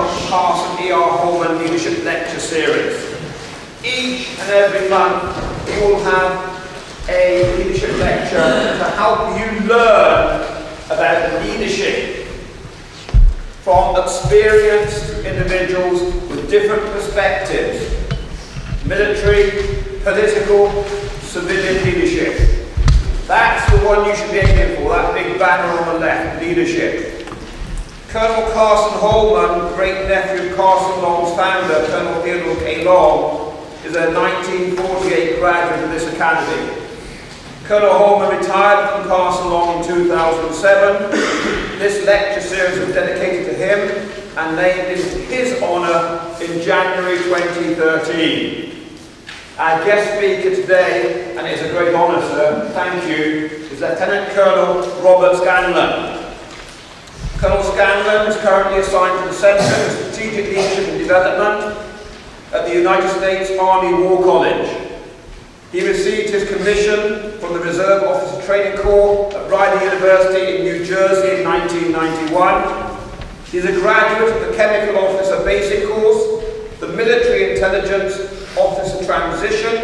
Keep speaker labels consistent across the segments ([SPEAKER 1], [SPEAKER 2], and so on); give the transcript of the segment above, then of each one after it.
[SPEAKER 1] Dr. Carson E.R. Holman Leadership Lecture Series. Each and every month you will have a leadership lecture to help you learn about leadership from experienced individuals with different perspectives: military, political, civilian leadership. That's the one you should be aiming for, that big banner on the left, leadership. Colonel Carson Holman, great-nephew of Carson Long's founder, Colonel Theodore K. Long, is a 1948 graduate of this academy. Colonel Holman retired from Carson Long in 2007. This lecture series was dedicated to him and named in his honour in January 2013. Our guest speaker today, and it is a great honour, sir, thank you, is Lieutenant Colonel Robert Scanlon. Colonel Scanlon is currently assigned to the Centre for Strategic Leadership and Development at the United States Army War College. He received his commission from the Reserve Officer Training Corps at Rider University in New Jersey in 1991. He is a graduate of the Chemical Officer Basic Course, the Military Intelligence Officer Transition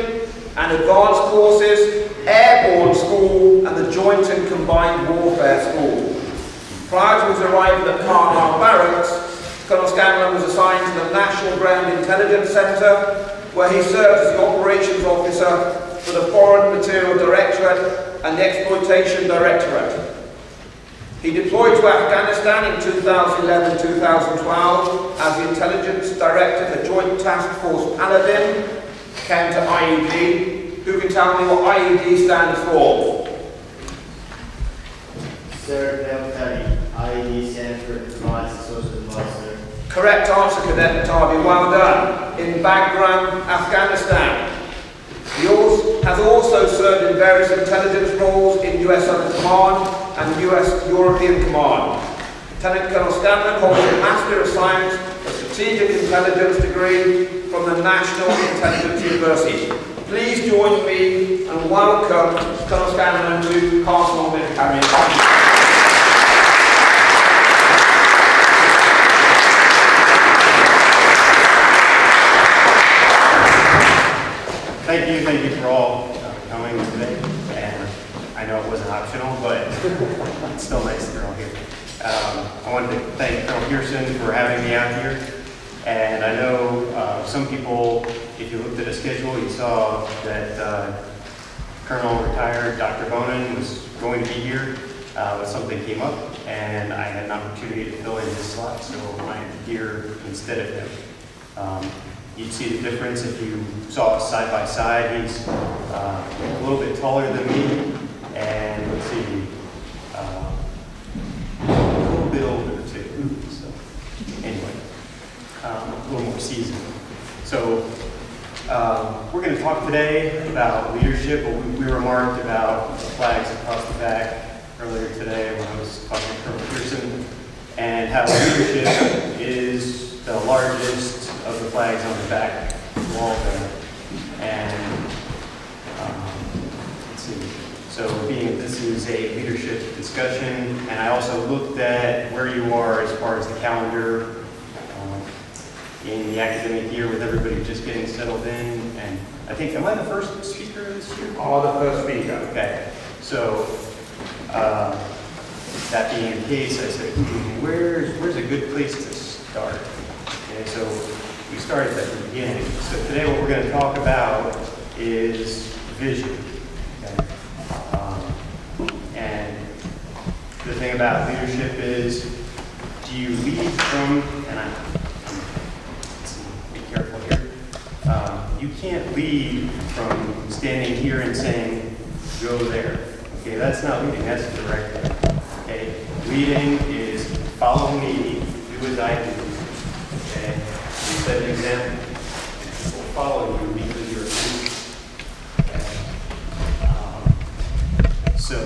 [SPEAKER 1] and Advanced Courses, Airborne School and the Joint and Combined Warfare School. Prior to his arrival at Carlisle Barracks, Colonel Scanlon was assigned to the National Ground Intelligence Centre, where he served as the Operations Officer for the Foreign Material Directorate and the Exploitation Directorate. He deployed to Afghanistan in 2011-2012 as the Intelligence Director for Joint Task Force Paladin, counter IED. Who can tell me what IED stands for?
[SPEAKER 2] Sir, they'll tell you. IED stands for Advanced Social Device, sir.
[SPEAKER 1] Correct answer, Cadet Matabi. Well done. In Bagram, Afghanistan. He has also served in various intelligence roles in US Southern Command and US European Command. Lieutenant Colonel Scanlon holds a Master of Science of Strategic Intelligence degree from the National Intelligence University. Please join me and welcome Colonel Scanlon to Carson Military Academy.
[SPEAKER 3] Thank you for all coming today. And I know it wasn't optional, but it's still nice that you're all here. I wanted to thank Colonel Carson for having me out here. And I know some people, if you looked at a schedule, you saw that Colonel retired Dr. Bonin was going to be here, but something came up, and I had an opportunity to fill in his slot, so I'm here instead of him. You'd see the difference if you saw us side by side. He's a little bit taller than me, and let's see, a little bit older too. So anyway, a little more seasoned. So we're going to talk today about leadership. We remarked about the flags across the back earlier today when I was talking to Colonel Carson, and how leadership is the largest of the flags on the back wall there. And let's see. So being this is a leadership discussion, and I also looked at where you are as far as the calendar in the academic year with everybody just getting settled in. And I think, am I the first speaker this year?
[SPEAKER 1] Oh, the first speaker.
[SPEAKER 3] Okay. So that being the case, I said, where's a good place to start? Okay, so we started at the beginning. So today what we're going to talk about is vision. Okay? And the thing about leadership is, do you lead from, and let's be careful here, you can't lead from standing here and saying, go there. Okay, that's not leading, that's directing. Okay, leading is follow me, do as I do. Okay, you set an example. People follow you because you're a leader. Okay. So,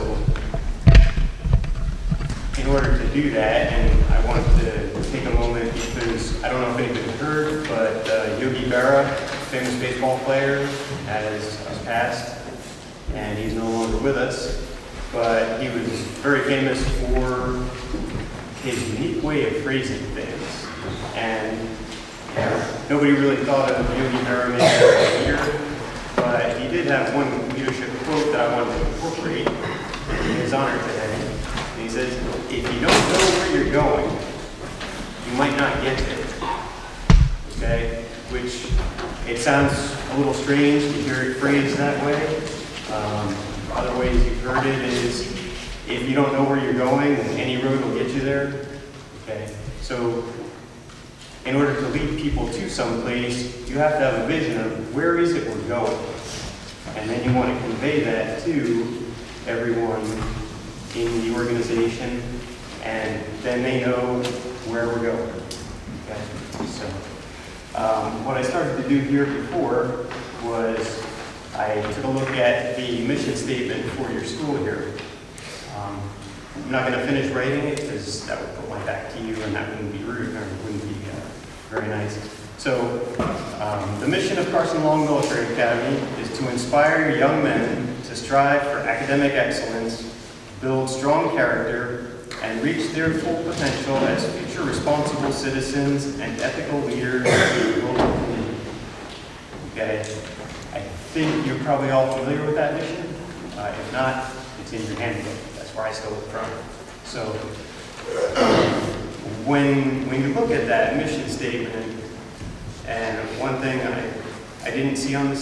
[SPEAKER 3] in order to do that, and I want to take a moment because I don't know if anybody heard, but Yogi Berra, famous baseball player, has passed, and he's no longer with us. But he was very famous for his unique way of phrasing things. And nobody really thought of Yogi Berra as a leader, but he did have one leadership quote that I wanted to incorporate in his honor today. And he says, if you don't know where you're going, you might not get there. Okay? Which, it sounds a little strange to hear it phrased that way. Other ways you've heard it is, if you don't know where you're going, then any road will get you there. Okay? So, in order to lead people to some place, you have to have a vision of where is it we're going. And then you want to convey that to everyone in the organization, and then they know where we're going. Okay? So, what I started to do here before was I took a look at the mission statement for your school here. I'm not going to finish writing it because that would put my back to you and that wouldn't be rude or wouldn't be very nice. So the mission of Carson Long Military Academy is to inspire young men to strive for academic excellence, build strong character, and reach their full potential as future responsible citizens and ethical leaders in the global community. Okay, I think you're probably all familiar with that mission. If not, it's in your handbook. That's where I stole it from. So when you look at that mission statement, and one thing I didn't see on the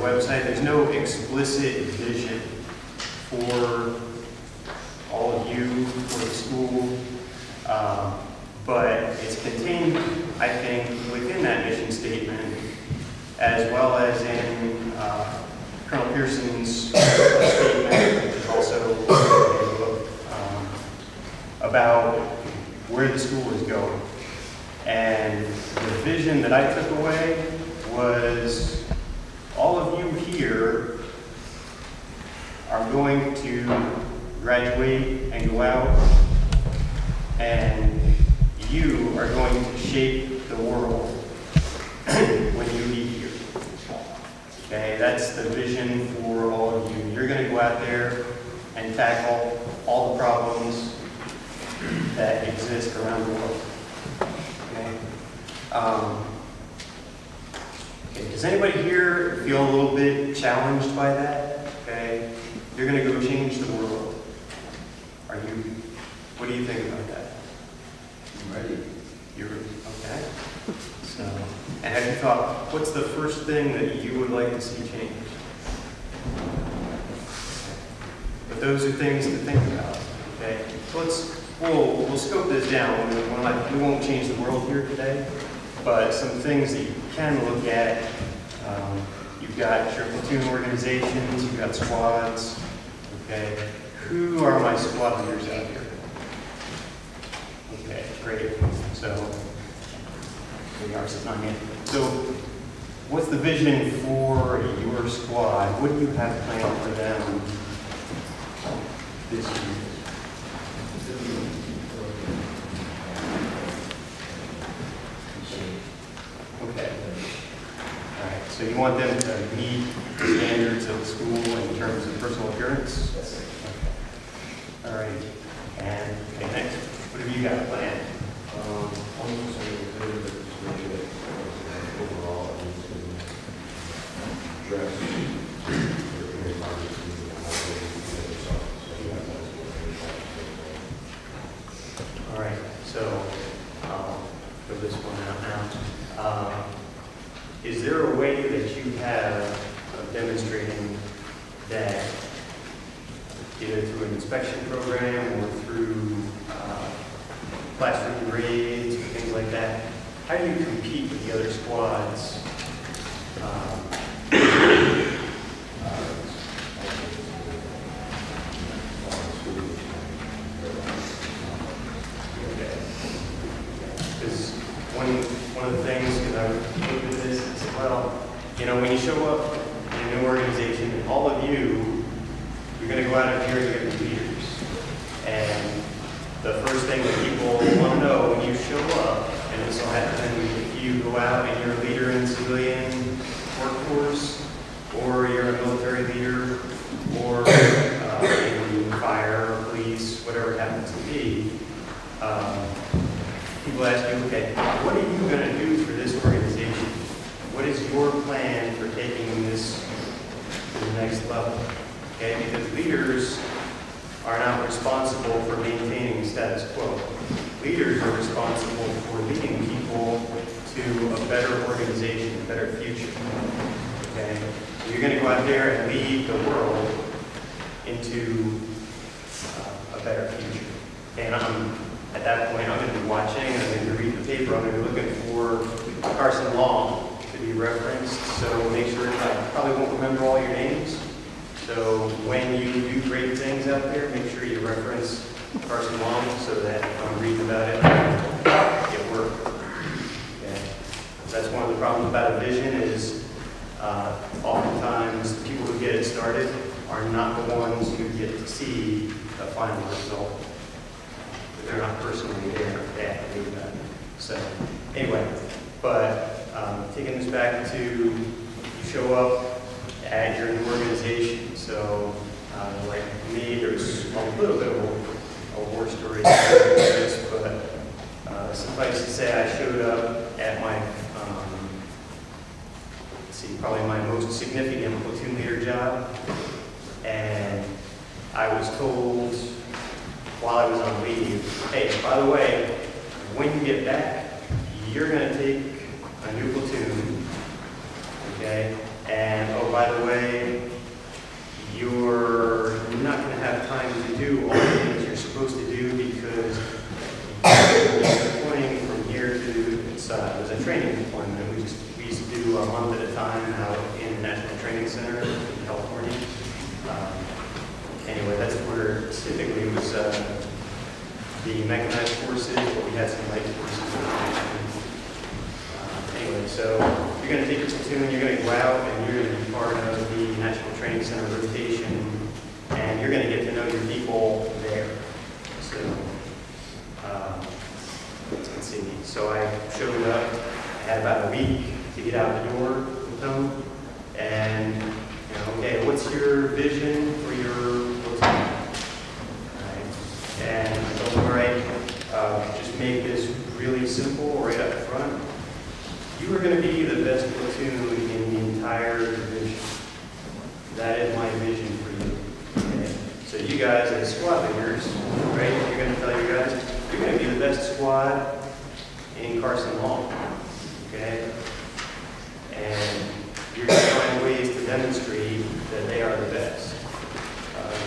[SPEAKER 3] website, there's no explicit vision for all of you, for the school, but it's contained, I think, within that mission statement, as well as in Colonel Pearson's statement, which is also in the book, about where the school is going. And the vision that I took away was all of you here are going to graduate and go out, and you are going to shape the world when you leave here. Okay, that's the vision for all of you. You're going to go out there and tackle all the problems that exist around the world. Okay. Okay. Does anybody here feel a little bit challenged by that? Okay. You're going to go change the world. Are you? What do you think about that?
[SPEAKER 2] I'm ready.
[SPEAKER 3] You're okay. So, and have you thought, what's the first thing that you would like to see changed? But those are things to think about. Okay. We'll scope this down. We won't change the world here today, but some things that you can look at. You've got your platoon organizations, you've got squads. Okay, who are my squad leaders out here? Okay, great. So, we are sitting on here. So, what's the vision for your squad? What do you have planned for them this year? Okay. All right. So you want them to meet the standards of the school in terms of personal appearance?
[SPEAKER 2] Yes, sir.
[SPEAKER 3] Okay. All right. And okay, next, what have you got planned?
[SPEAKER 4] Overall,
[SPEAKER 3] All right. So I'll fill this one out now. Is there a way that you have of demonstrating that, either through an inspection program or through classroom grades or things like that, how do you compete with the other squads? Because one of the things, because I looked at this and said, well, you know, when you show up in a new organization, all of you, you're going to go out of here and you're going to be leaders. And the first thing that people want to know when you show up, and this will happen if you go out and you're a leader in the civilian workforce, or you're a military leader, or in fire or police, whatever it happens to be, people ask you, okay, what are you going to do for this organization? What is your plan for taking this to the next level? Okay, because leaders are not responsible for maintaining status quo. Leaders are responsible for leading people to a better organization, a better future. Okay, so you're going to go out there and lead the world into a better future. And at that point, I'm going to be watching, I'm going to read the paper, I'm going to be looking for Carson Law to be referenced. So make sure, I probably won't remember all your names. So when you do great things out there, make sure you reference Carson Law so that if I'm reading about it, it worked. Okay. That's one of the problems about a vision is oftentimes the people who get it started are not the ones who get to see the final result. They're not personally there. They have to do that. So anyway, but taking this back to you show up at your new organization. So like me, there's a little bit of a war story to this, but suffice to say I showed up at my, let's see, probably my most significant platoon leader job. And I was told while I was on leave, hey, by the way, when you get back, you're going to take a new platoon, okay? And oh, by the way, you're not going to have time to do all the things you're supposed to do because you're deploying from here to, it was a training deployment. We used to do a month at a time out in the National Training Center in California. Anyway, that's where typically it was the mechanized forces, but we had some light forces. Anyway, so you're going to take your platoon, you're going to go out, and you're going to be part of the National Training Center rotation, and you're going to get to know your people there. So, let's see. So I showed up, I had about a week to get out the door with them, and okay, what's your vision for your platoon? Right. And I told them, all right, just make this really simple right up front. You are going to be the best platoon in the entire division. That is my vision for you. Okay. So you guys as squad leaders, right, you're going to tell your guys, you're going to be the best squad in Carson Law. Okay? And you're going to find ways to demonstrate that they are the best.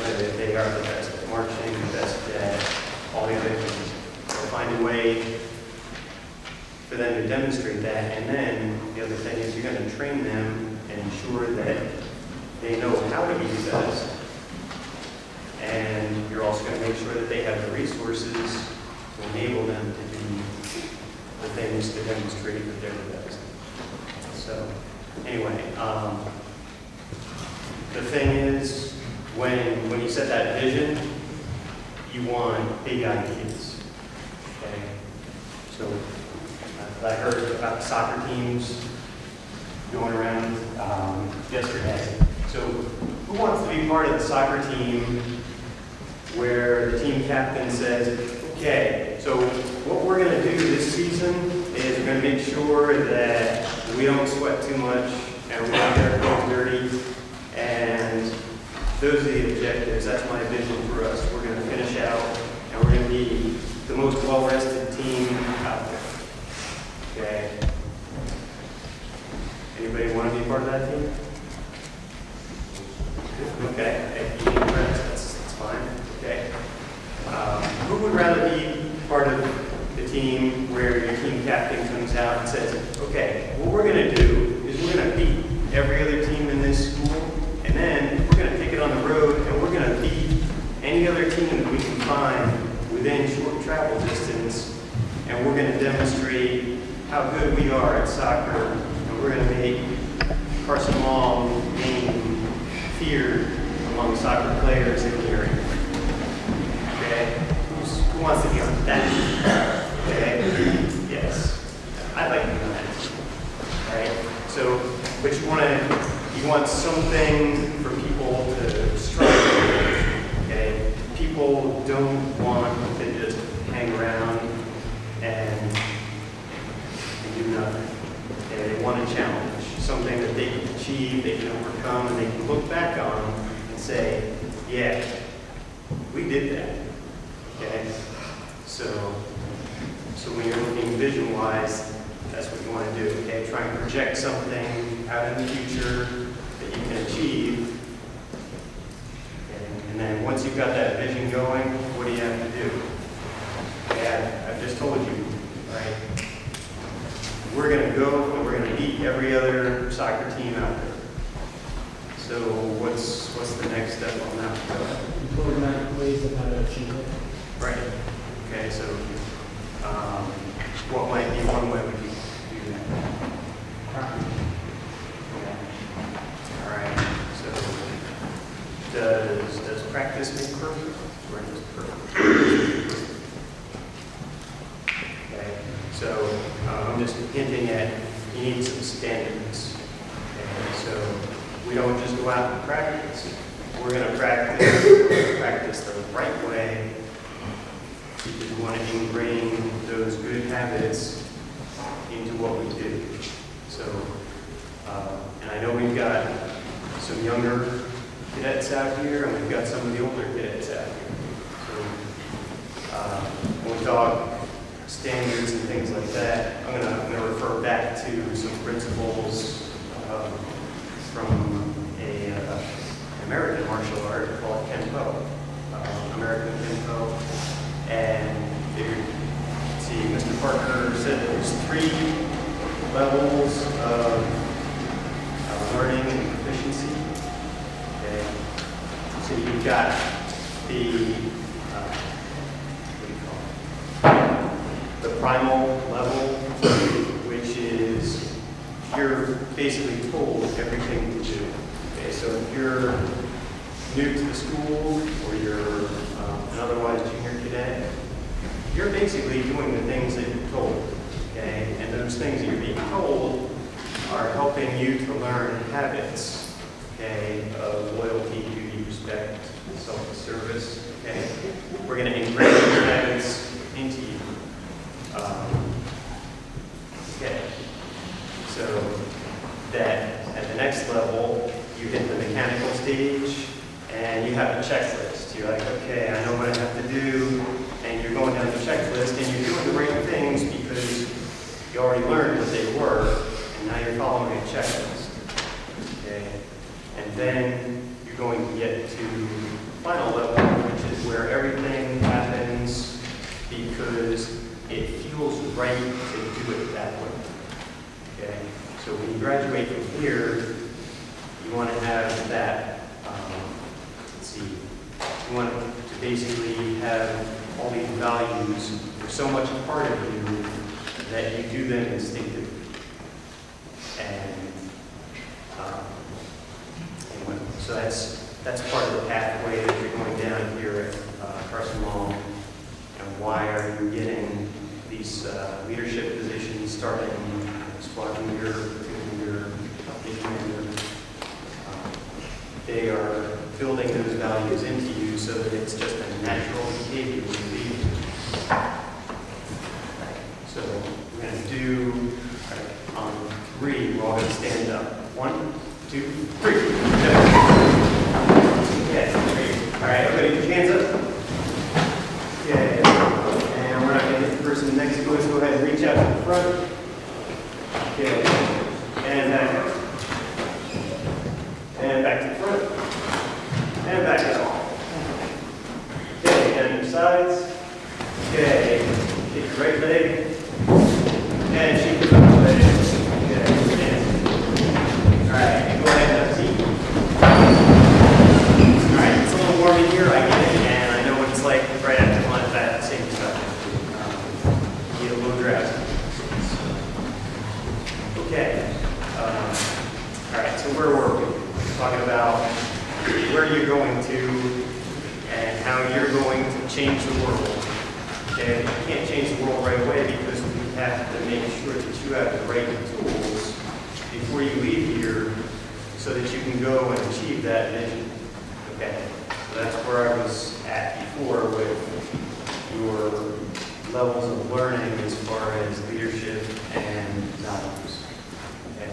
[SPEAKER 3] That they are the best at marching, the best at all the other things. They'll find a way for them to demonstrate that. And then the other thing is you're going to train them and ensure that they know how to be the best. And you're also going to make sure that they have the resources to enable them to do the things to demonstrate that they're the best. So anyway, the thing is, when you set that vision, you want big ideas. Okay? So I heard about soccer teams going around yesterday. So who wants to be part of the soccer team where the team captain says, okay, so what we're going to do this season is we're going to make sure that we don't sweat too much and we don't get our clothes dirty, and those are the objectives. That's my vision for us. We're going to finish out and we're going to be the most well-rested team out there. Okay? Anybody want to be part of that team? Okay. If you need rest, that's fine. Okay. Who would rather be part of the team where your team captain comes out and says, okay, what we're going to do is we're going to beat every other team in this school, and then we're going to take it on the road and we're going to beat any other team that we can find within short travel distance, and we're going to demonstrate how good we are at soccer, and we're going to make Carson Law gain fear among soccer players in the area. Okay? Who wants to be on that? Okay? Yes. I'd like to be on that team. Right? So, but you want something for people to strive for. Okay? People don't want to just hang around and So when you're looking vision-wise, that's what you want to do, okay? Try and project something out in the future that you can achieve. Okay? And then once you've got that vision going, what do you have to do? Okay, I've just told you, right? We're going to go and we're going to beat every other soccer team out there. So what's the next step on that?
[SPEAKER 4] Implement ways of how to achieve it.
[SPEAKER 3] Right. Okay, so what might be one way we could do that? Okay. All right. So does practice make perfect? Or is perfect? Okay. So I'm just hinting at you need some standards. Okay. So we don't just go out and practice. We're going to practice the right way, because we want to ingrain those good habits into what we do. So, and I know we've got some younger cadets out here, and we've got some of the older cadets out here. So, when we talk standards and things like that, I'm going to refer back to some principles from an American martial art called Kenpo, American Kenpo. And see, Mr. Parker said that there's 3 levels of learning and proficiency. Okay, so you've got the the primal level, which is you're basically told everything to do. Okay, so if you're new to the school or you're an otherwise junior cadet, you're basically doing the things that you're told. Okay, and those things that you're being told are helping you to learn habits. Okay, of loyalty, duty, respect, self-service. Okay, we're going to ingrain those habits into you. Okay, so that at the next level, you hit the mechanical stage and you have a checklist. You're like, okay, I know what I have to do, and you're going down the checklist and you're doing the right things because you already learned what they were, and now you're following a checklist. Okay, and then you're going to get to the final level, which is where everything happens because it feels right to do it that way. Okay, so when you graduate from here, you want to have that, let's see, you want to basically have all these values. They're so much a part of you that you do them instinctively. And anyway, so that's part of the pathway that you're going down here at Carson Long. And why are you getting these leadership positions starting squad leader, platoon leader, company commander? They are building those values into you so that it's just a natural behavior when you lead. So we're going to do, on 3, we're all going to stand up. 1, 2, 3. Okay, great. All right, everybody put your hands up. Okay, and we're not going to hit the person next to us. Go ahead and reach out to the front. Okay, and back up. And back to the front. And back up. Okay, down your sides. Okay, kick your right leg. And shake your left leg. Okay, stand. All right, go ahead and have a seat. All right, it's a little warm in here, I get it, and I know what it's like right after lunch, that same stuff. You get a little drowsy. Okay. All right, so where were we? Talking about where you're going to and how you're going to change the world. Okay, you can't change the world right away because we have to make sure that you have the right tools before you leave here so that you can go and achieve that vision. Okay, so that's where I was at before with your levels of learning as far as leadership and values. Okay,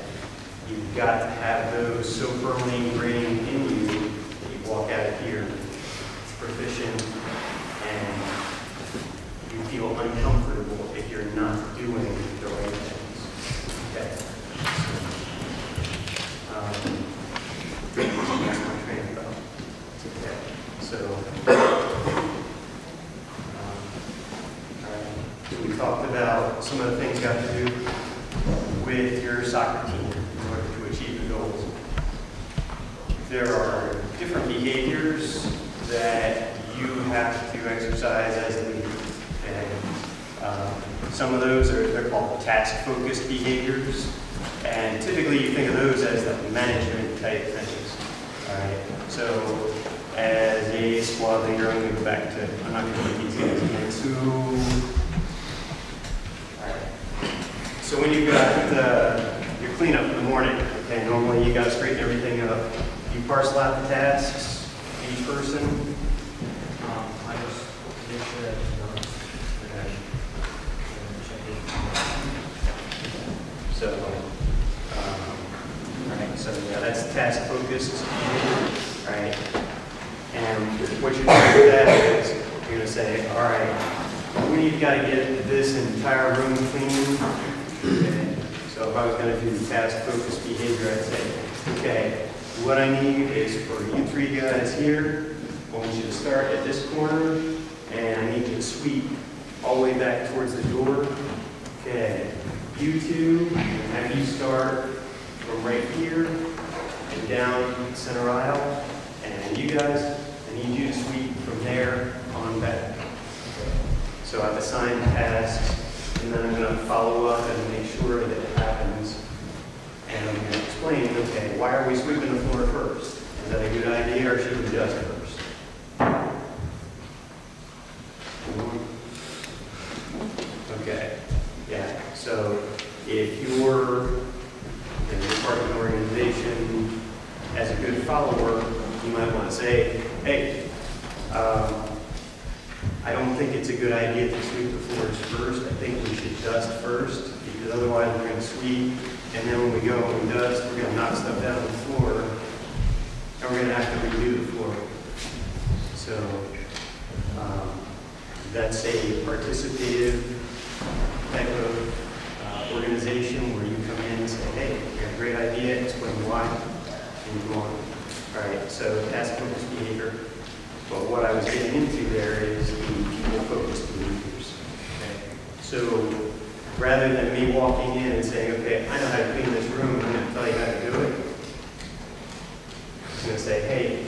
[SPEAKER 3] you've got to have those so firmly ingrained in you that you walk out of here proficient and you feel uncomfortable if you're not doing the right things. Okay. That's my train of thought. Okay. So, all right. So we talked about some of the things got to do with your soccer team in order to achieve the goals. There are different behaviors that you have to exercise as a leader. Okay? Some of those they're called task-focused behaviors, and typically you think of those as the management type things. All right. So as a squad leader, I'm going to go back to, I'm not going to put these guys again. All right. So when you've got your cleanup in the morning, okay, normally you got to straighten everything up. You parcel out the tasks, each person.
[SPEAKER 4] I just make sure that it's done.
[SPEAKER 3] Okay.
[SPEAKER 4] Check it.
[SPEAKER 3] So, all right, so yeah, that's task focused, right? And what you're doing with that is you're going to say, all right, we've got to get this entire room clean. Okay. So if I was going to do task focused behavior, I'd say, okay, what I need is for you three guys here, I want you to start at this corner, and I need you to sweep all the way back towards the door. Okay, you two, have you start from right here and down center aisle, and you guys, I need you to sweep from there on back. So I've assigned tasks, and then I'm going to follow up and make sure that it happens. And I'm going to explain, okay, why are we sweeping the floor first? Is that a good idea, or should we dust first? Okay, yeah. So if you're part of an organization, as a good follower, you might want to say, hey, I don't think it's a good idea to sweep the floors first. I think we should dust first, because otherwise we're going to sweep, and then when we go and dust, we're going to knock stuff down on the floor, and we're going to have to redo the floor. So that's a participative type of organization where you come in and say, hey, we got a great idea, explain why, and you go on. All right, so task-focused behavior. But what I was getting into there is the people-focused behaviors. Okay? So rather than me walking in and saying, okay, I know how to clean this room, I'm going to tell you how to do it, I'm going to say, hey,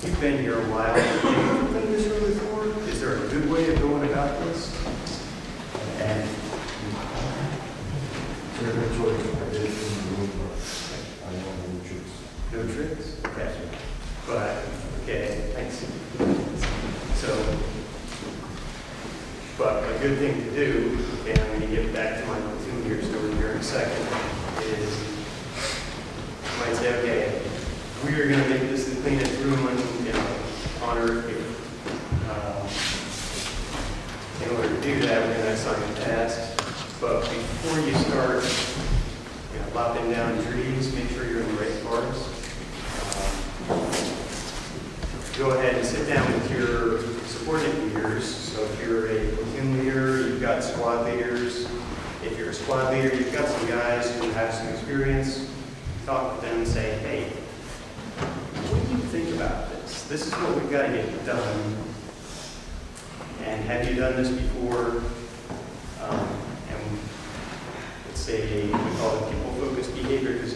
[SPEAKER 3] you've been here a while. Can you clean this room before? Is there a good way of going about this? And no tricks? Okay. But, okay, thanks. So, but a good thing to do, and I'm going to get back to my platoon here story here in a second, is you might say, okay, we are going to make this the cleanest room on earth here. In order to do that, we're going to assign tasks. But before you start lopping down trees, make sure you're in the right parts. Go ahead and sit down with your subordinate leaders. So if you're a platoon leader, you've got squad leaders. If you're a squad leader, you've got some guys who have some experience. Talk with them and say, hey, what do you think about this? This is what we've got to get done. And have you done this before? And let's say we call it people-focused behavior, because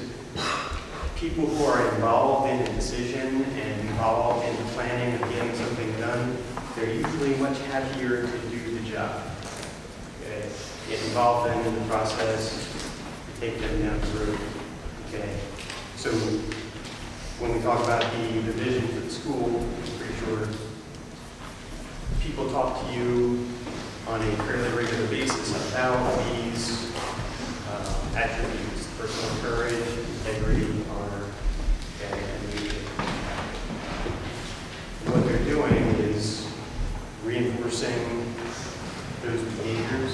[SPEAKER 3] people who are involved in a decision and involved in planning and getting something done, they're usually much happier to do the job. Okay? Get involved in the process, take them down the road. Okay? So when we talk about the vision for the school, I'm pretty sure people talk to you on a fairly regular basis about these attributes: personal courage, integrity, honor, and leadership. What they're doing is reinforcing those behaviors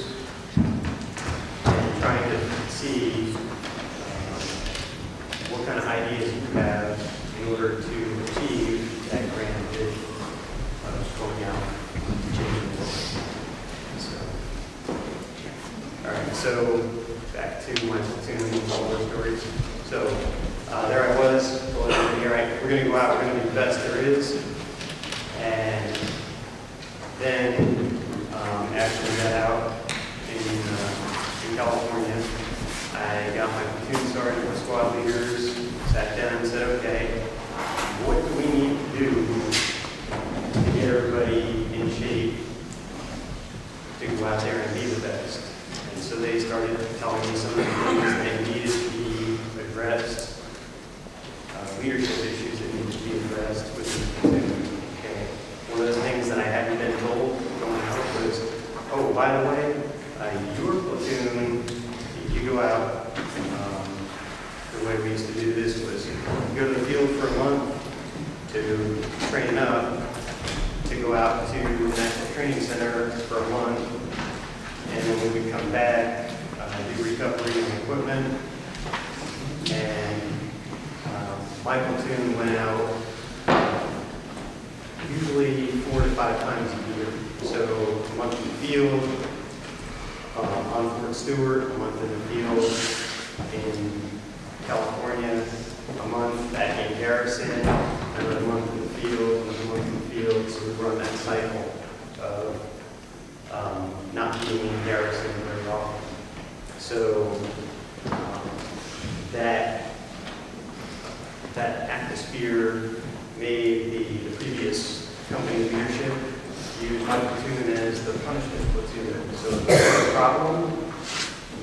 [SPEAKER 3] and trying to see what kind of ideas you have in order to achieve that grand vision of going out and changing the world. So, right, so back to my platoon war stories. So there I was, told everybody, all right, we're going to go out, we're going to be the best there is. And then after we got out in California, I got my platoon sergeant, my squad leaders, sat down and said, okay, what do we need to do to get everybody in shape to go out there and be the best? And so they started telling me some of the things that needed to be addressed, leadership issues that needed to be addressed with the platoon. Okay. One of those things that I hadn't been told going out was, oh, by the way, your platoon, if you go out, the way we used to do this was go to the field for a month to train up, to go out to the National Training Center for a month, and then when we come back, do recovery and equipment. And my platoon went out usually 4 to 5 times a year. So a month in the field, on Fort Stewart, a month in the field in California, a month back in Garrison, another month in the field, another month in the field. So we run that cycle of not being in Garrison very often. So that atmosphere made the previous company leadership use my platoon as the punishment platoon. So if there was a problem,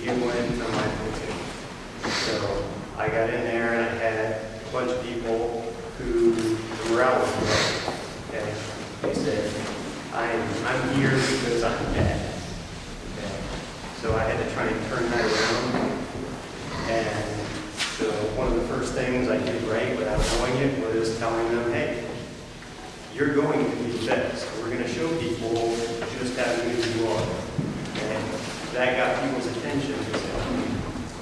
[SPEAKER 3] you went to my platoon. So I got in there and I had a bunch of people who the morale was low. Okay, they said, I'm here because I'm bad. Okay, so I had to try and turn that around. And so one of the first things I did right without knowing it was telling them, hey, you're going to be the best. We're going to show people just how good you are. Okay? That got people's attention.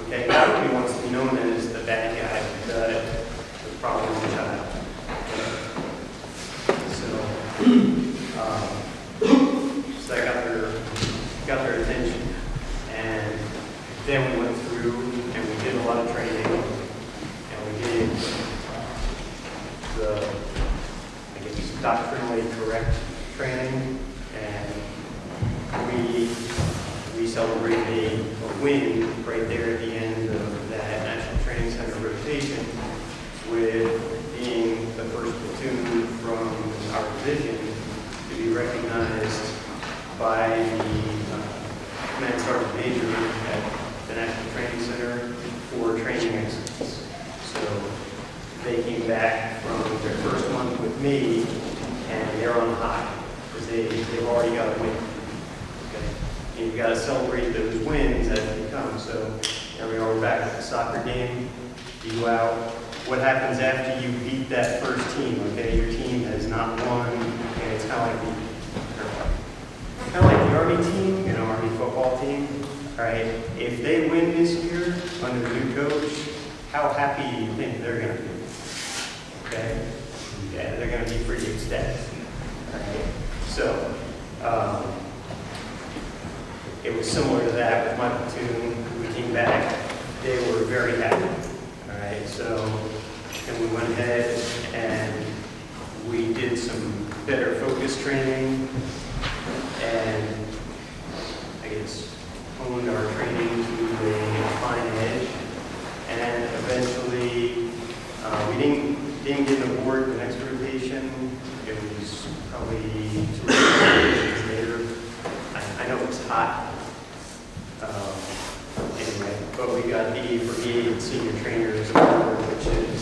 [SPEAKER 3] Okay, nobody wants to be known as the bad guy, the problem child. So that got their attention. And then we went through and we did a lot of training. And we did the, I guess, doctrinally correct training. And we celebrated a win right there at the end of that National Training Center rotation with being the first platoon from our division to be recognized by the Command Sergeant Major at the National Training Center for training excellence. So they came back from their first month with me and they're on high because they've already got a win. Okay? And you've got to celebrate those wins as they come. So here we are, we're back at the soccer game. You go out. What happens after you beat that first team? Okay, your team has not won, and it's kind of like the Army team, Army football team. All right, if they win this year under the new coach, how happy do you think they're going to be? Okay, yeah, they're going to be pretty ecstatic. All right, so it was similar to that with my platoon. We came back, they were very happy. All right, so and we went ahead and we did some better focus training and I guess honed our training to a fine edge. And eventually we didn't get an award the next rotation. It was probably 2 rotations later. I know it was hot. Anyway, but we got the Brigade Senior Trainers Award, which is,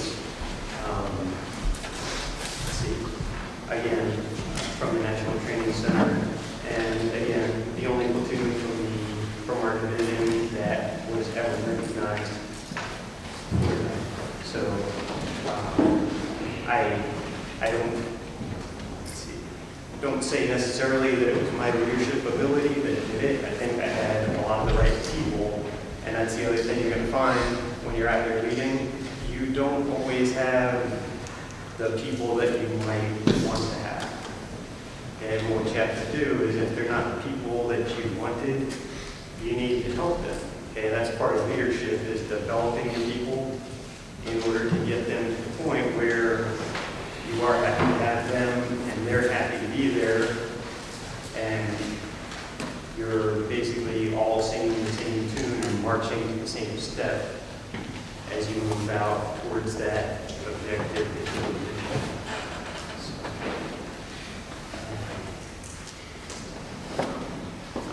[SPEAKER 3] let's see, again, from the National Training Center. And again, the only platoon from our division that was ever recognized for that. So don't say necessarily that it was my leadership ability that did it. I think I had a lot of the right people. And that's the other thing you're going to find when you're out there leading. You don't always have the people that you might want to have. And what you have to do is if they're not the people that you wanted, you need to help them. part of leadership is developing your people in order to get them to the point where you are happy to have them and they're happy to be there, and you're basically all singing the same tune and marching to the same step as you move out towards that objective that you envision.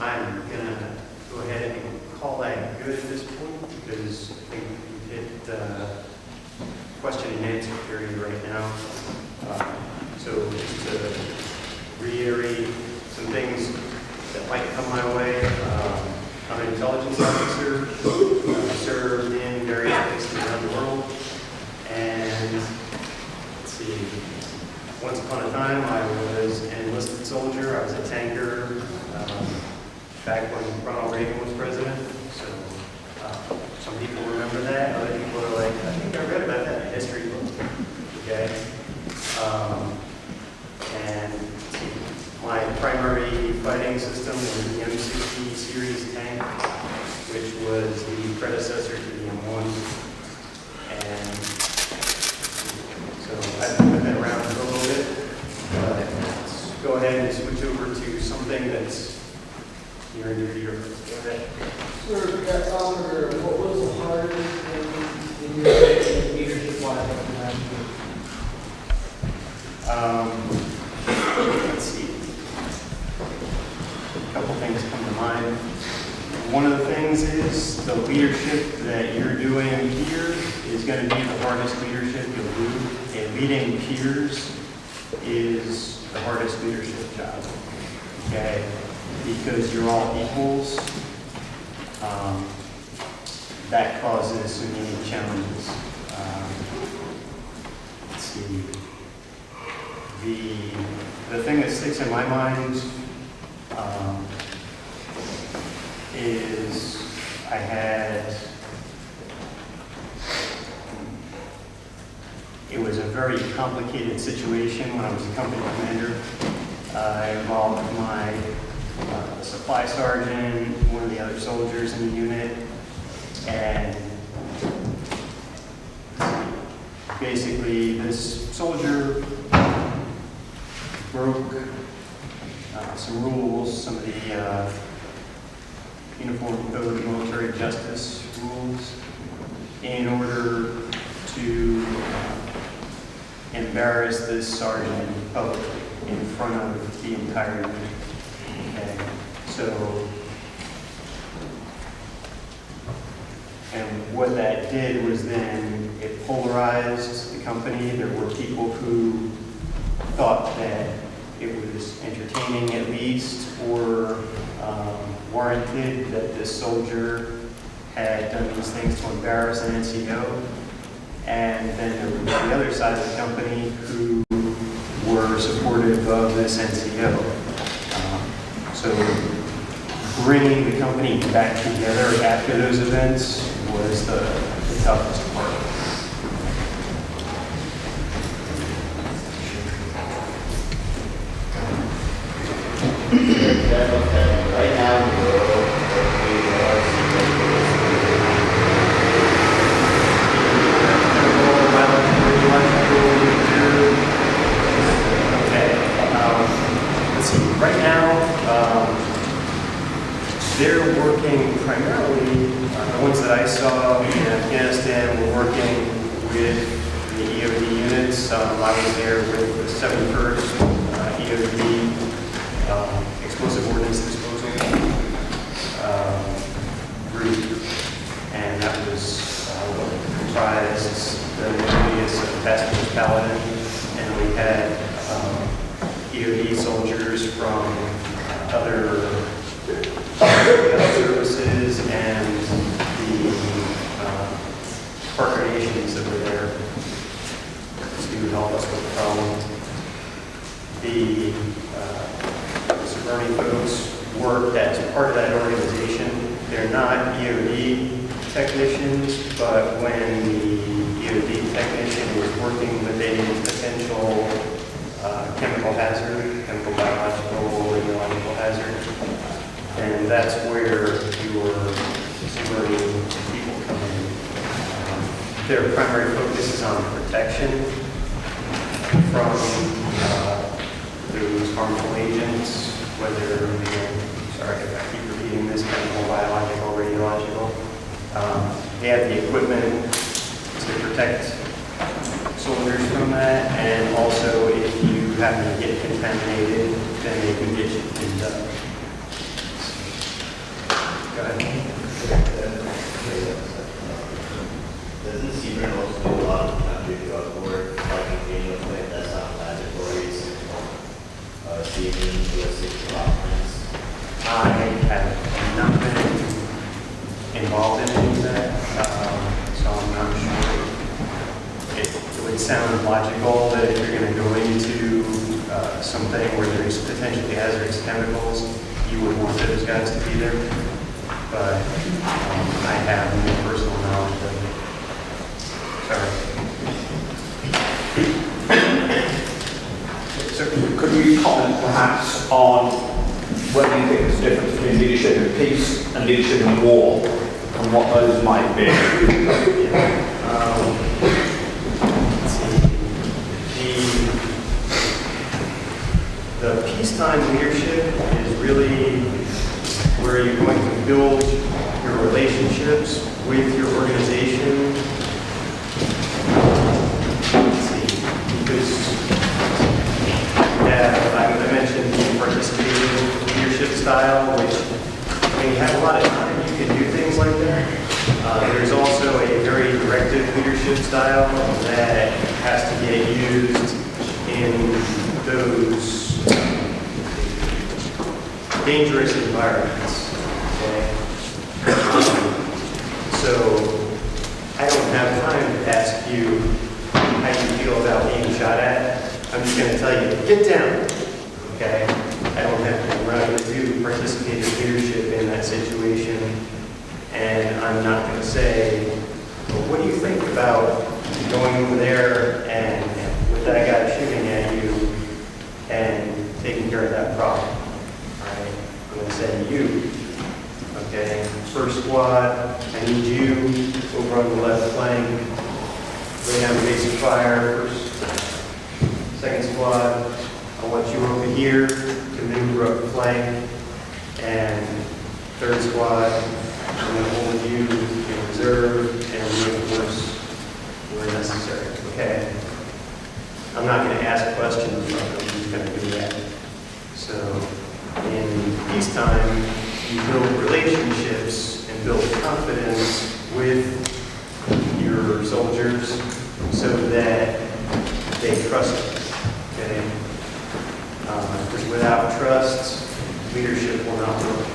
[SPEAKER 3] I'm gonna go ahead and call that good at this point because I think we hit the question and answer period right now. So just to reiterate some things that might come my way. I'm an intelligence officer. I served in various places around the world. And let's see, once upon a time I was an enlisted soldier. I was a tanker back when Ronald Reagan was president. So some people remember that. Other people are like, I think I read about that in a history book. Okay. And my primary fighting system was the M60 series tank, which was the predecessor to the M1. And so I've been around for a little bit. Let's go ahead and switch over to something that's near and dear to your heart. Go ahead.
[SPEAKER 4] Sir, that Oliver, what was the hardest thing in your leadership life?
[SPEAKER 3] Let's see. A couple things come to mind. One of the things is the leadership that you're doing here is going to be the hardest leadership you'll do. And leading peers is the hardest leadership job. Okay? Because you're all equals. That causes some unique challenges. Let's see. The thing that sticks in my mind is it was a very complicated situation when I was a company commander. I involved my supply sergeant, one of the other soldiers in the unit, and basically this soldier broke some rules, some of the Uniform Code of Military Justice rules, in order to embarrass this sergeant publicly in front of the entire unit. Okay. So, and what that did was then it polarized the company. There were people who thought that it was entertaining at least, or warranted that this soldier had done these things to embarrass an NCO. And then there was the other side of the company who were supportive of this NCO. So bringing the company back together after those events was the toughest part.
[SPEAKER 2] Right now, in the world, we are
[SPEAKER 3] let's see. Right now, they're working primarily, the ones that I saw in Afghanistan were working with the EOD units. I was there with the 71st EOD Explosive Ordnance Disposal group, and that was what comprised the nucleus of Task Force Paladin, and we had EOD soldiers from other services and the partner nations that were there to help us with the problem. The Suburban folks worked as part of that organization. They're not EOD technicians, but when the EOD technician is working with a potential chemical hazard, chemical, biological, radiological hazard, and that's where your submarine their primary focus is on protection from those harmful agents, whether they're, sorry if I keep repeating this, chemical, biological, radiological. They have the equipment to protect soldiers from that, and also if you happen to get contaminated, then they can get you cleaned up. Go ahead.
[SPEAKER 2] Doesn't CBRN also do a lot of work, like in video plant that's not laboratories, saving USA developments?
[SPEAKER 3] I have not been involved in any of that, so I'm not sure. It would sound logical that if you're going to go into something where there's potentially hazardous chemicals, you would want those guys to be there. But I have no personal knowledge of it. Sorry.
[SPEAKER 1] So could you comment perhaps on whether you think there's a difference between leadership in peace and leadership in war, and what those might be?
[SPEAKER 3] Let's see. The peacetime leadership is really where you're going to build your relationships with your organization. Let's see. Because I mentioned the participating leadership style, which when you have a lot of time, you can do things like that. There's also a very directive leadership style that has to get used in those dangerous environments. Okay? So I don't have time to ask you how you feel about being shot at. I'm just going to tell you, get down. Okay? I don't have to. We're not going to do participative leadership in that situation. And I'm not going to say, well, what do you think about going over there and with that guy shooting at you and taking care of that problem? All right? I'm going to say you. Okay? First squad, I need you over on the left flank. Lay down basic fire first. Second squad, I want you over here to maneuver up the flank. And third squad, I'm going to hold you in reserve and reinforce where necessary. Okay? I'm not going to ask questions from them. I'm just going to do that. So in peacetime, you build relationships and build confidence with your soldiers so that they trust you. Okay? Because without trust, leadership will not work.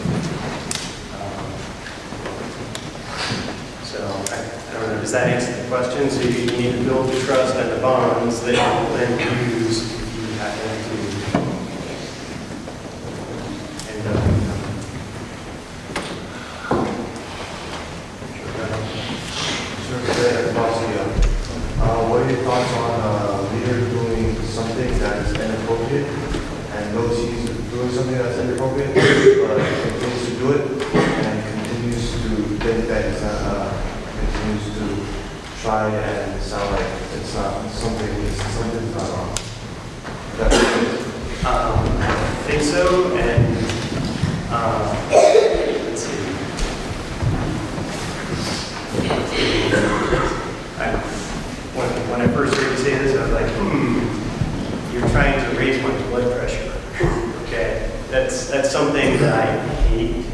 [SPEAKER 3] So I don't know, does that answer the question? So you need to build the trust and the bonds that you will then use if you happen to end up.
[SPEAKER 5] What are your thoughts on a leader doing something that is inappropriate and knows he's doing something that's inappropriate, but continues to do it and continues to think that it's not, continues to try and sound like it's not something's not wrong?
[SPEAKER 3] I think so, and let's see. When I first heard you say this, I was like, you're trying to raise my blood pressure. Okay, that's something that I hate,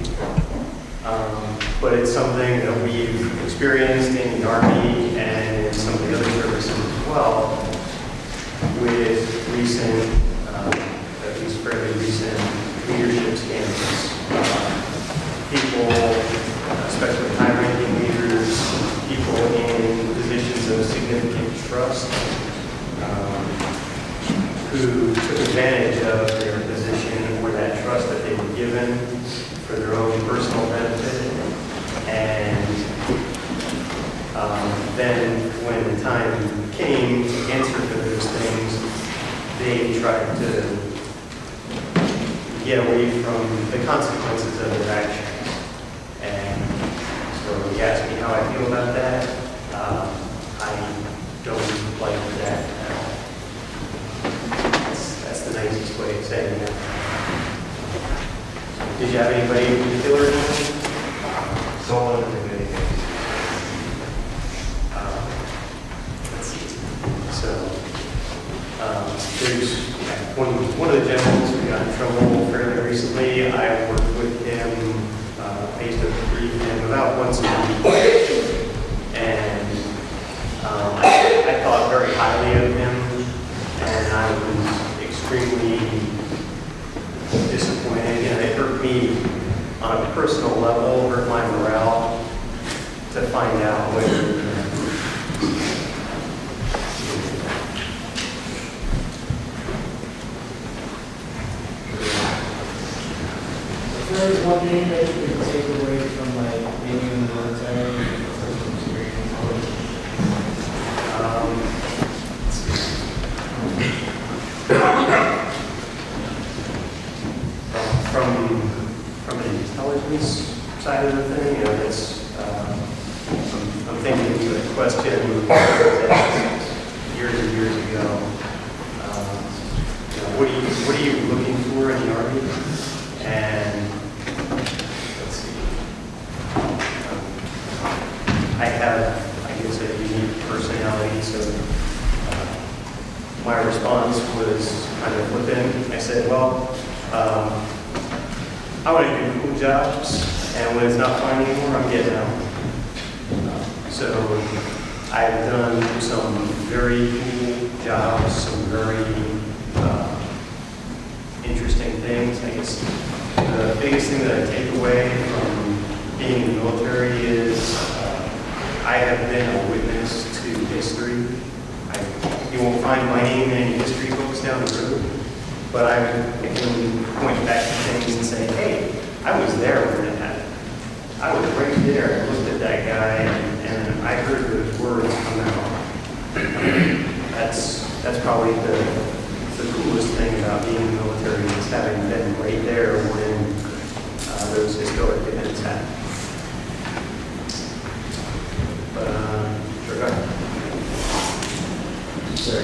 [SPEAKER 3] but it's something that we've experienced in the Army and in some of the other services as well, with recent, at least fairly recent leadership scandals. People, especially high-ranking leaders, people in positions of significant trust, who took advantage of their position or that trust that they were given for their own personal benefit. And then when the time came to answer for those things, they tried to get away from the consequences of their actions. And so you asked me how I feel about that. staying there. Did you have anybody in particular?
[SPEAKER 5] Someone in the community.
[SPEAKER 3] Let's see. So, there's one of the gentlemen who got in trouble fairly recently. I worked with him. I used to brief him about once a week, and I thought very highly of him, and I was extremely disappointed. And it hurt me on a personal level, hurt my morale to find out what.
[SPEAKER 4] If there was one thing that you could take away from like being in the military, personal experience, what would it be?
[SPEAKER 3] Let's see. From an intelligence side of the thing, you know, it's, I'm thinking of a question that was asked years and years ago. You know, what are you looking for in the Army? And let's see. I have, I guess, a unique personality, so my response was kind of flippant. I said, well, I want to do cool jobs, and when it's not fun anymore, I'm getting out. So I've done some very cool jobs, some very interesting things. I guess the biggest thing that I take away from being in the military is I have been a witness to history. You won't find my name in any history books down the road, but I can point back to things and say, hey, I was there when that happened. I was right there and looked at that guy, and I heard those words come out. That's probably the coolest thing about being in the military is having been right there when those historic events happened. But, sure, go ahead.
[SPEAKER 2] Sir,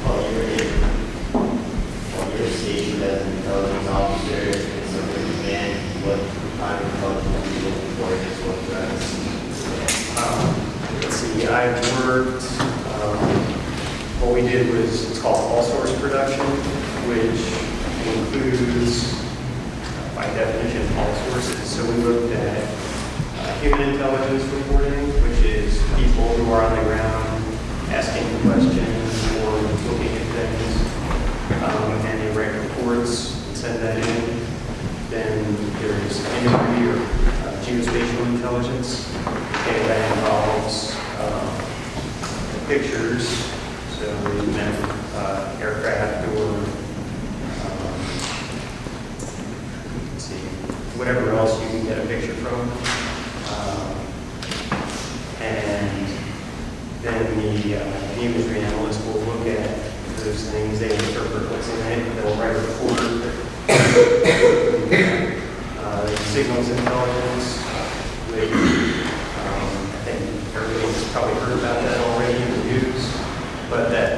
[SPEAKER 2] while you're stationed as an intelligence officer in civilian command, what kind of intelligence are you looking for in this one class?
[SPEAKER 3] Let's see, I've worked, what we did was, it's called all source production, which includes, by definition, all sources. So we looked at human intelligence reporting, which is people who are on the ground asking questions or looking at things, and they write reports and send that in. Then there's imagery or geospatial intelligence, and that involves pictures, so we meant aircraft or let's see, whatever else you can get a picture from. And then the imagery analyst will look at those things, they interpret what's in it, they'll write a report. Signals intelligence, which I think everybody's probably heard about that already in the news, but that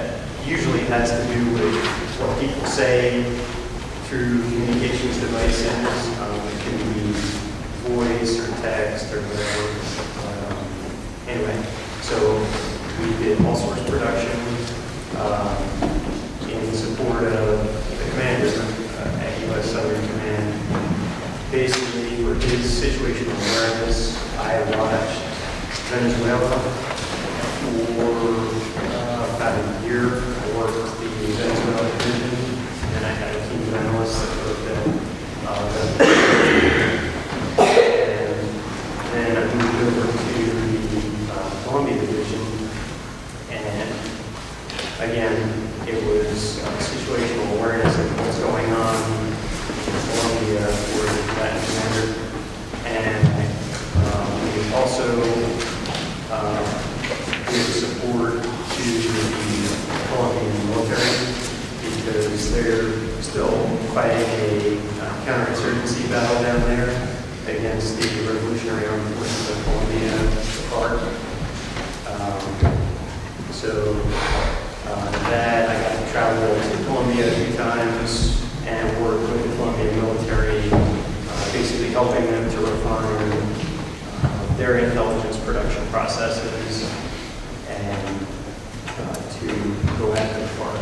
[SPEAKER 3] usually has to do with what people say through communications devices. It can be voice or text or whatever. Anyway, so we did all source production in support of the commander at U.S. Southern Command. Basically, for his situational awareness, I watched Venezuela for about a year. I worked the Venezuela division, and I had a team of analysts that worked at and then I moved over to the Columbia division, and again, it was situational awareness of what's going on in Columbia for the Latin commander, and we also give support to the Colombian military because they're still fighting a counterinsurgency battle down there against the Revolutionary Armed Forces of Colombia, the FARC. So that I got to travel to Colombia Columbia a few times and worked with the Columbia military, basically helping them to refine their intelligence production processes and to go after the farm.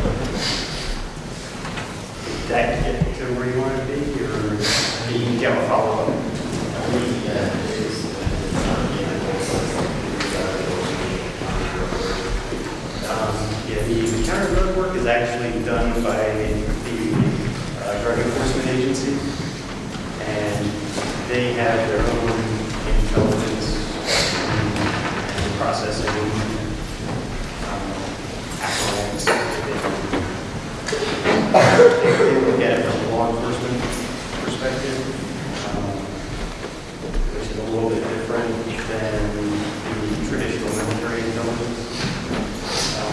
[SPEAKER 3] Did that get to where you want to be, or do you have a follow-up? Yeah, the counter drug work is actually done by the Drug Enforcement Agency, and they have their own intelligence and processing apparatus. They look at it from a law enforcement perspective, which is a little bit different than the traditional military intelligence.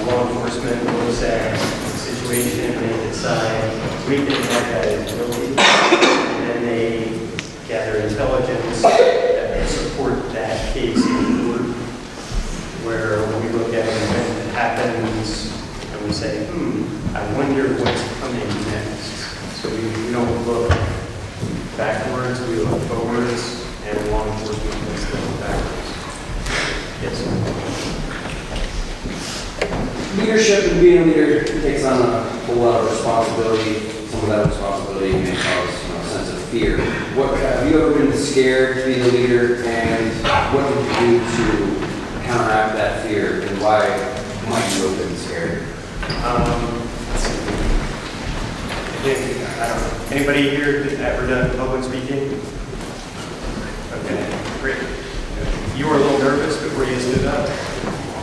[SPEAKER 3] Law enforcement looks at the situation and they decide we think that is guilty, and then they gather intelligence that will support that case in court, where we look at an event that happens and we say, I wonder what's coming next. So we don't look backwards, we look forwards, and law enforcement looks to look backwards. Yes, sir.
[SPEAKER 6] Leadership and being a leader takes on a whole lot of responsibility. Some of that responsibility may cause a sense of fear. What have you ever been scared to be the leader, and what did you do to counteract that fear, and why might you have been scared?
[SPEAKER 3] I don't know. Anybody here ever done public speaking? Okay, great. You were a little nervous before you stood up.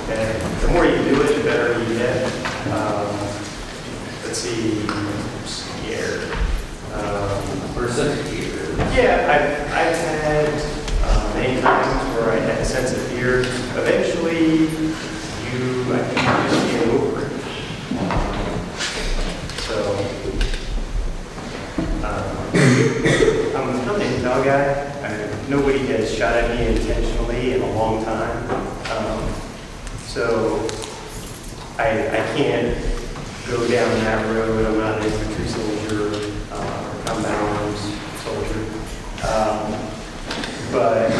[SPEAKER 3] Okay. The more you do it, the better you get. Let's see, I'm scared.
[SPEAKER 6] Or a sense of fear?
[SPEAKER 3] Yeah, I've had many times where I had a sense of fear. Eventually, I think you just get over it. I'm kind of a dog guy. Nobody has shot at me intentionally in a long time. So I can't go down that road. I'm not an infantry soldier or combat arms soldier. But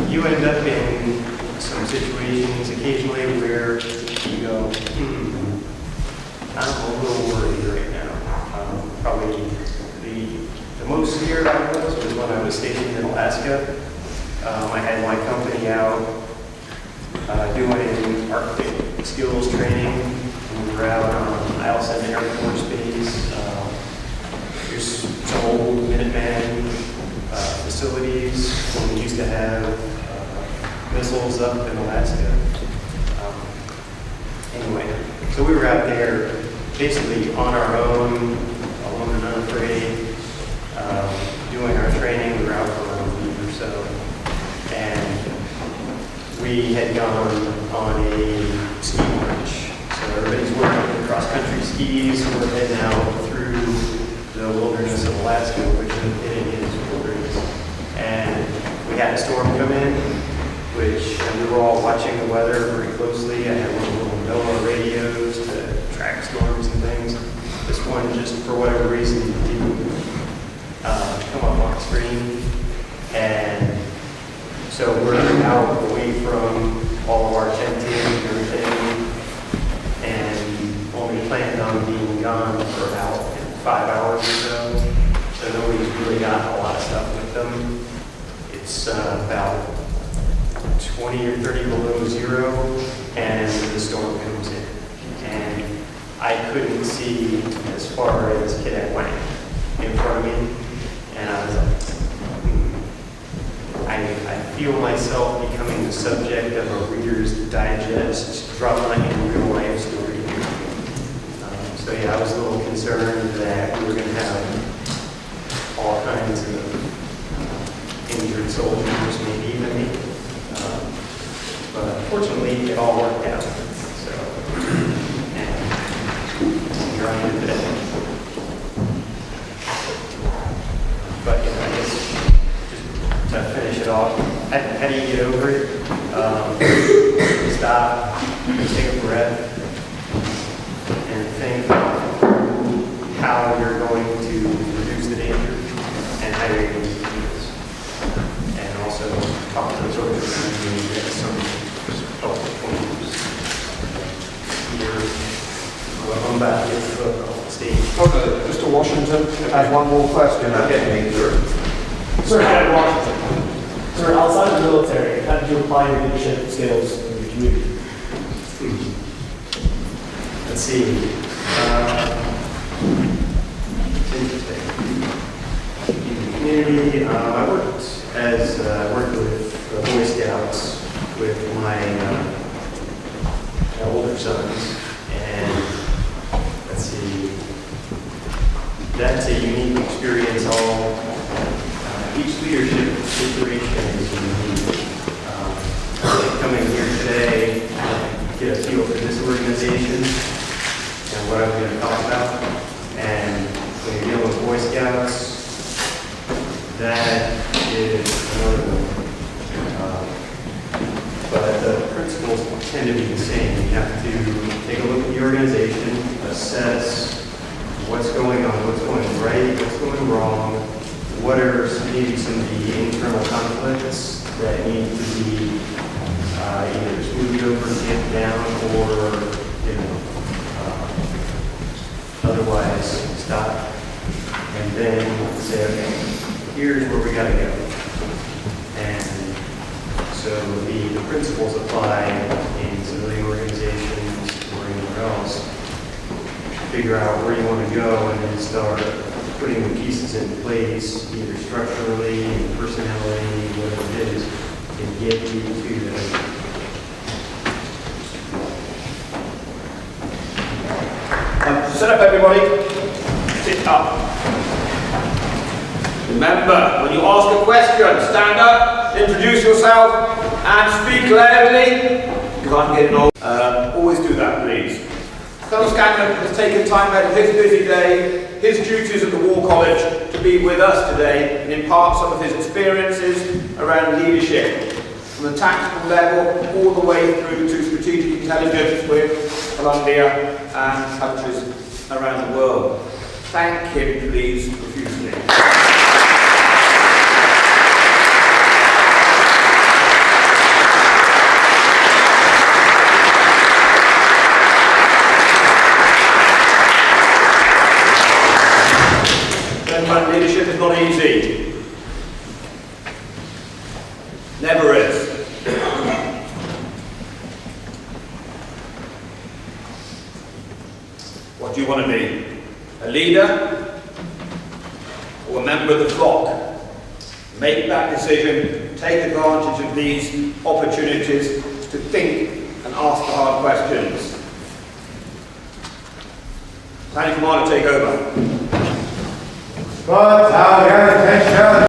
[SPEAKER 3] you end up in some situations occasionally where you go, I'm a little worried right now. Probably the most scared I was when I was stationed in Alaska. I had my company out doing Arctic skills training. We were out on Eielson Air Force Base. There's some old Minuteman facilities when we used to have missiles up in Alaska. Anyway, so we were out there basically on our own, alone and unafraid, doing our training. We were out for a week or so. And we had gone on a ski march. So everybody's wearing cross-country skis. We're heading out through the wilderness of Alaska, which it is wilderness. And we had a storm come in, and we were all watching the weather very closely. I had one of the little NOAA radios to track storms and things. This one, just for whatever reason, didn't come up on screen. And so we're out away from all of our tenting and everything, and only planned on being gone for about 5 hours or so. So nobody's really got a lot of stuff with them. It's about 20 or 30 below zero, and the storm comes in. And I couldn't see as far as Cadet went in front of me, and I was like, I feel myself becoming the subject of a Reader's Digest drama in real life story here. So yeah, I was a little concerned that we were going to have all kinds of injured soldiers, maybe even me. But fortunately, it all worked out. So, and here I am today. But I guess just to finish it off, how do you get over it? Stop, take a breath, and think, how you're going to reduce the danger and how you're going to use the tools. And also talk to the soldiers around you and get some helpful pointers. Here, welcome back to the stage.
[SPEAKER 1] Okay, Mr. Washington has one more question. Okay, sure.
[SPEAKER 4] Sir, Captain Washington. Sir, outside of the military, how did you apply your leadership skills in your community?
[SPEAKER 3] Let's see. It's interesting. In the community, I worked with the Boy Scouts with my older sons, and let's see. That's a unique experience. Each leadership situation is unique. Coming here today, get a feel for this organization and what I'm going to talk about. And when you're dealing with Boy Scouts, that is another one. But the principles tend to be the same. You have to take a look at the organization, assess what's going on, what's going right, what's going wrong, what are maybe some of the internal conflicts that need to be either smoothed over, tamped down, or otherwise stop. And then say, okay, here's where we got to go. And so the principles apply in civilian organizations or anywhere else. Figure out where you want to go and then start putting the pieces in place, either structurally, personality, whatever it is, and get you to that.
[SPEAKER 1] Sit up, everybody. Sit up. Remember, when you ask a question, stand up, introduce yourself, and speak loudly. You can't get it all. Always do that, please. Colonel Scanlon has taken time out of his busy day, his duties at the War College, to be with us today and impart some of his experiences around leadership, from the tactical level all the way through to strategic intelligence with Colombia and countries around the world. Thank him, please, profusely. Gentlemen, leadership is not easy. Never is. What do you want to be? A leader or a member of the flock? Make that decision, take advantage of these opportunities to think and ask the hard questions. Battalion Commander, take over.
[SPEAKER 5] But, now we have attention.